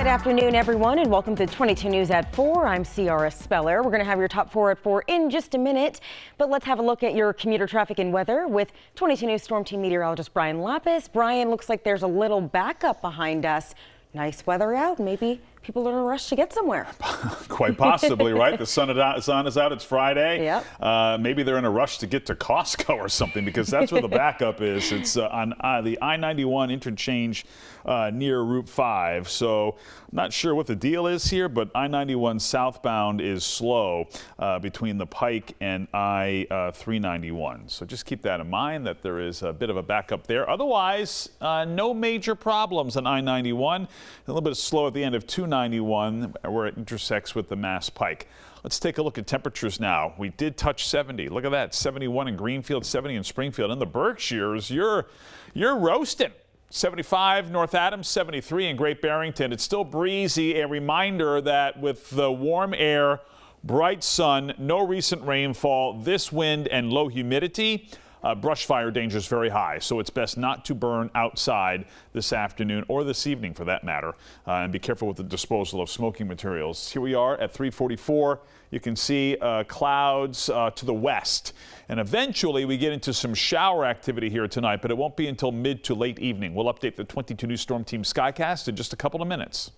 Good afternoon, everyone, and welcome to 22 News at 4. I'm Ciara Speller. We're going to have your top 4 at 4 in just a minute, but let's have a look at your commuter traffic and weather with 22 News Storm Team meteorologist Brian Lapis. Brian, looks like there's a little backup behind us. Nice weather out. Maybe people are in a rush to get somewhere. Quite possibly, right? The sun is out. It's Friday. Yep. Maybe they're in a rush to get to Costco or something, because that's where the backup is. It's on the I-91 interchange near Route 5. So I'm not sure what the deal is here, but I-91 southbound is slow between the Pike and I-391. So just keep that in mind, that there is a bit of a backup there. Otherwise, no major problems on I-91. A little bit slow at the end of 291 where it intersects with the Mass Pike. Let's take a look at temperatures now. We did touch 70. Look at that, 71 in Greenfield, 70 in Springfield. In the Berkshires, you're roasting. 75 North Adams, 73 in Great Barrington. It's still breezy. A reminder that with the warm air, bright sun, no recent rainfall, this wind and low humidity, brush fire danger is very high, so it's best not to burn outside this afternoon or this evening for that matter, and be careful with the disposal of smoking materials. Here we are at 3:44. You can see clouds to the west, and eventually we get into some shower activity here tonight, but it won't be until mid to late evening. We'll update the 22 News Storm Team Skycast in just a couple of minutes.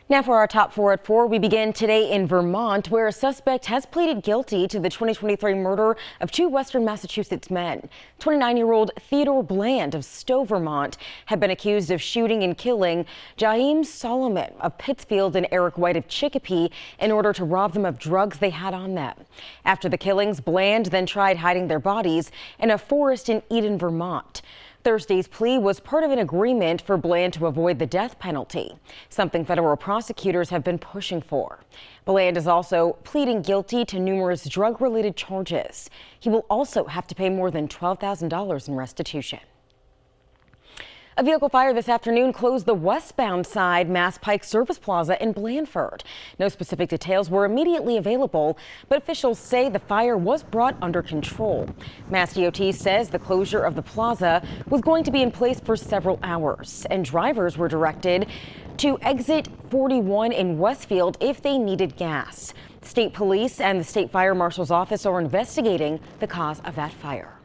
Now for our top 4 at 4, we begin today in Vermont, where a suspect has pleaded guilty to the 2023 murder of 2 Western Massachusetts men. 29-year-old Theodore Bland of Stowe, Vermont, had been accused of shooting and killing Jaheim Solomon of Pittsfield and Eric White of Chicopee in order to rob them of drugs they had on them. After the killings, Bland then tried hiding their bodies in a forest in Eden, Vermont. Thursday's plea was part of an agreement for Bland to avoid the death penalty, something federal prosecutors have been pushing for. Bland is also pleading guilty to numerous drug-related charges. He will also have to pay more than $12,000 in restitution. A vehicle fire this afternoon closed the westbound side Mass Pike Service Plaza in Blandford. No specific details were immediately available, but officials say the fire was brought under control. Mass DOT says the closure of the plaza was going to be in place for several hours, and drivers were directed to exit 41 in Westfield if they needed gas. State police and the state fire marshal's office are investigating the cause of that fire.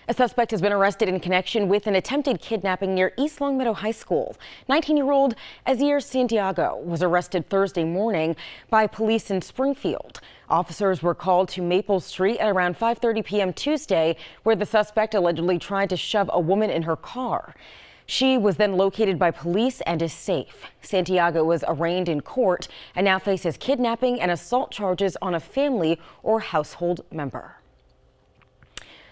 A suspect has been arrested in connection with an attempted kidnapping near East Longmeadow High School. 19-year-old Azir Santiago was arrested Thursday morning by police in Springfield. Officers were called to Maple Street at around 5:30 p.m. Tuesday, where the suspect allegedly tried to shove a woman in her car. She was then located by police and is safe. Santiago was arraigned in court and now faces kidnapping and assault charges on a family or household member.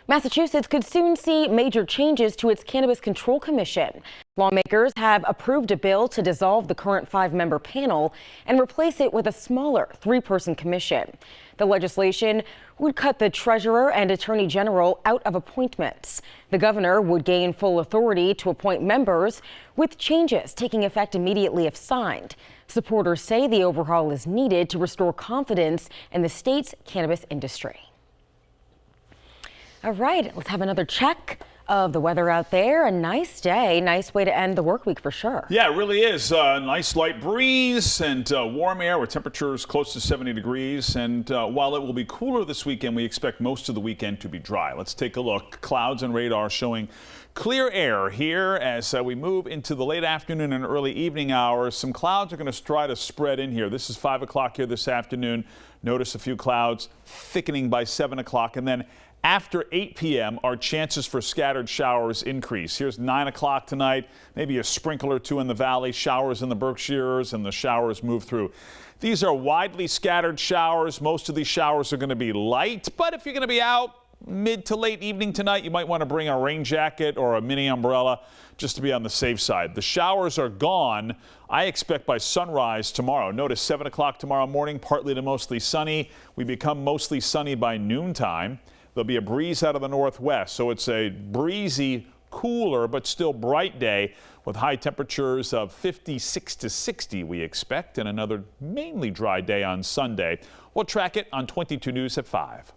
Massachusetts could soon see major changes to its Cannabis Control Commission. Lawmakers have approved a bill to dissolve the current 5-member panel and replace it with a smaller 3-person commission. The legislation would cut the treasurer and attorney general out of appointments. The governor would gain full authority to appoint members, with changes taking effect immediately if signed. Supporters say the overhaul is needed to restore confidence in the state's cannabis industry. All right, let's have another check of the weather out there. A nice day, nice way to end the work week for sure. Yeah, it really is. Nice light breeze and warm air with temperatures close to 70 degrees. And while it will be cooler this weekend, we expect most of the weekend to be dry. Let's take a look. Clouds and radar showing clear air here as we move into the late afternoon and early evening hours. Some clouds are going to try to spread in here. This is 5 o'clock here this afternoon. Notice a few clouds thickening by 7 o'clock, and then after 8 p.m., our chances for scattered showers increase. Here's 9 o'clock tonight, maybe a sprinkle or two in the valley, showers in the Berkshires, and the showers move through. These are widely scattered showers. Most of these showers are going to be light, but if you're going to be out mid to late evening tonight, you might want to bring a rain jacket or a mini umbrella just to be on the safe side. The showers are gone, I expect, by sunrise tomorrow. Notice 7 o'clock tomorrow morning, partly to mostly sunny. We become mostly sunny by noontime. There'll be a breeze out of the northwest, so it's a breezy, cooler, but still bright day with high temperatures of 56 to 60 we expect, and another mainly dry day on Sunday. We'll track it on 22 News at 5.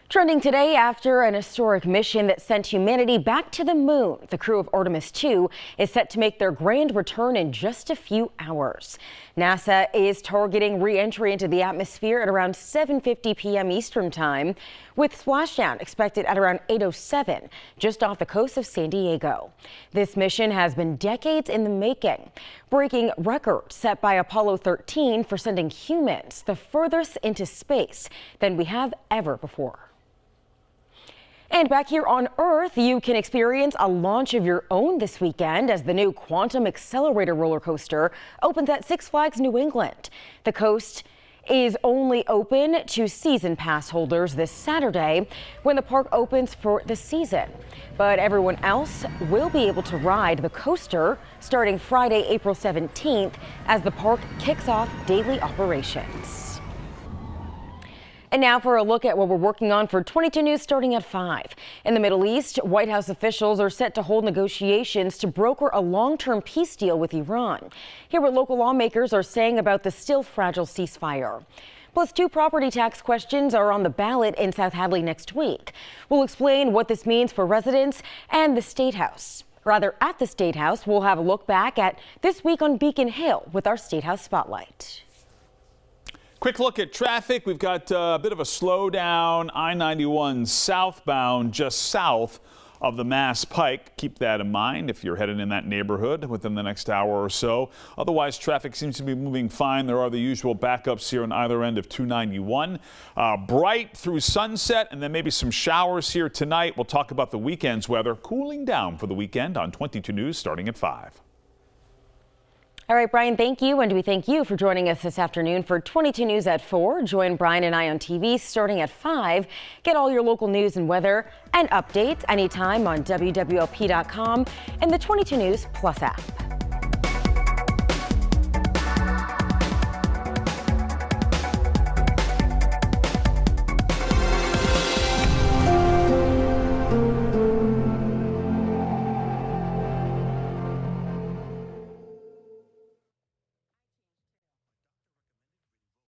Trending today after an historic mission that sent humanity back to the moon. The crew of Artemis 2 is set to make their grand return in just a few hours. NASA is targeting re-entry into the atmosphere at around 7:50 p.m. Eastern Time, with splashdown expected at around 8:07, just off the coast of San Diego. This mission has been decades in the making, breaking records set by Apollo 13 for sending humans the furthest into space than we have ever before. And back here on Earth, you can experience a launch of your own this weekend as the new Quantum Accelerator roller coaster opens at Six Flags New England. The coast is only open to season pass holders this Saturday when the park opens for the season. But everyone else will be able to ride the coaster starting Friday, April 17th, as the park kicks off daily operations. And now for a look at what we're working on for 22 News starting at 5. In the Middle East, White House officials are set to hold negotiations to broker a long-term peace deal with Iran. Hear what local lawmakers are saying about the still fragile ceasefire. Plus, 2 property tax questions are on the ballot in South Hadley next week. We'll explain what this means for residents and the State House. Rather, at the State House, we'll have a look back at this week on Beacon Hill with our State House Spotlight. Quick look at traffic. We've got a bit of a slowdown. I-91 southbound just south of the Mass Pike. Keep that in mind if you're headed in that neighborhood within the next hour or so. Otherwise, traffic seems to be moving fine. There are the usual backups here on either end of 291. Bright through sunset and then maybe some showers here tonight. We'll talk about the weekend's weather cooling down for the weekend on 22 News starting at 5. All right, Brian, thank you. And we thank you for joining us this afternoon for 22 News at 4. Join Brian and I on TV starting at 5. Get all your local news and weather and updates anytime on wwlp.com and the 22 News Plus app.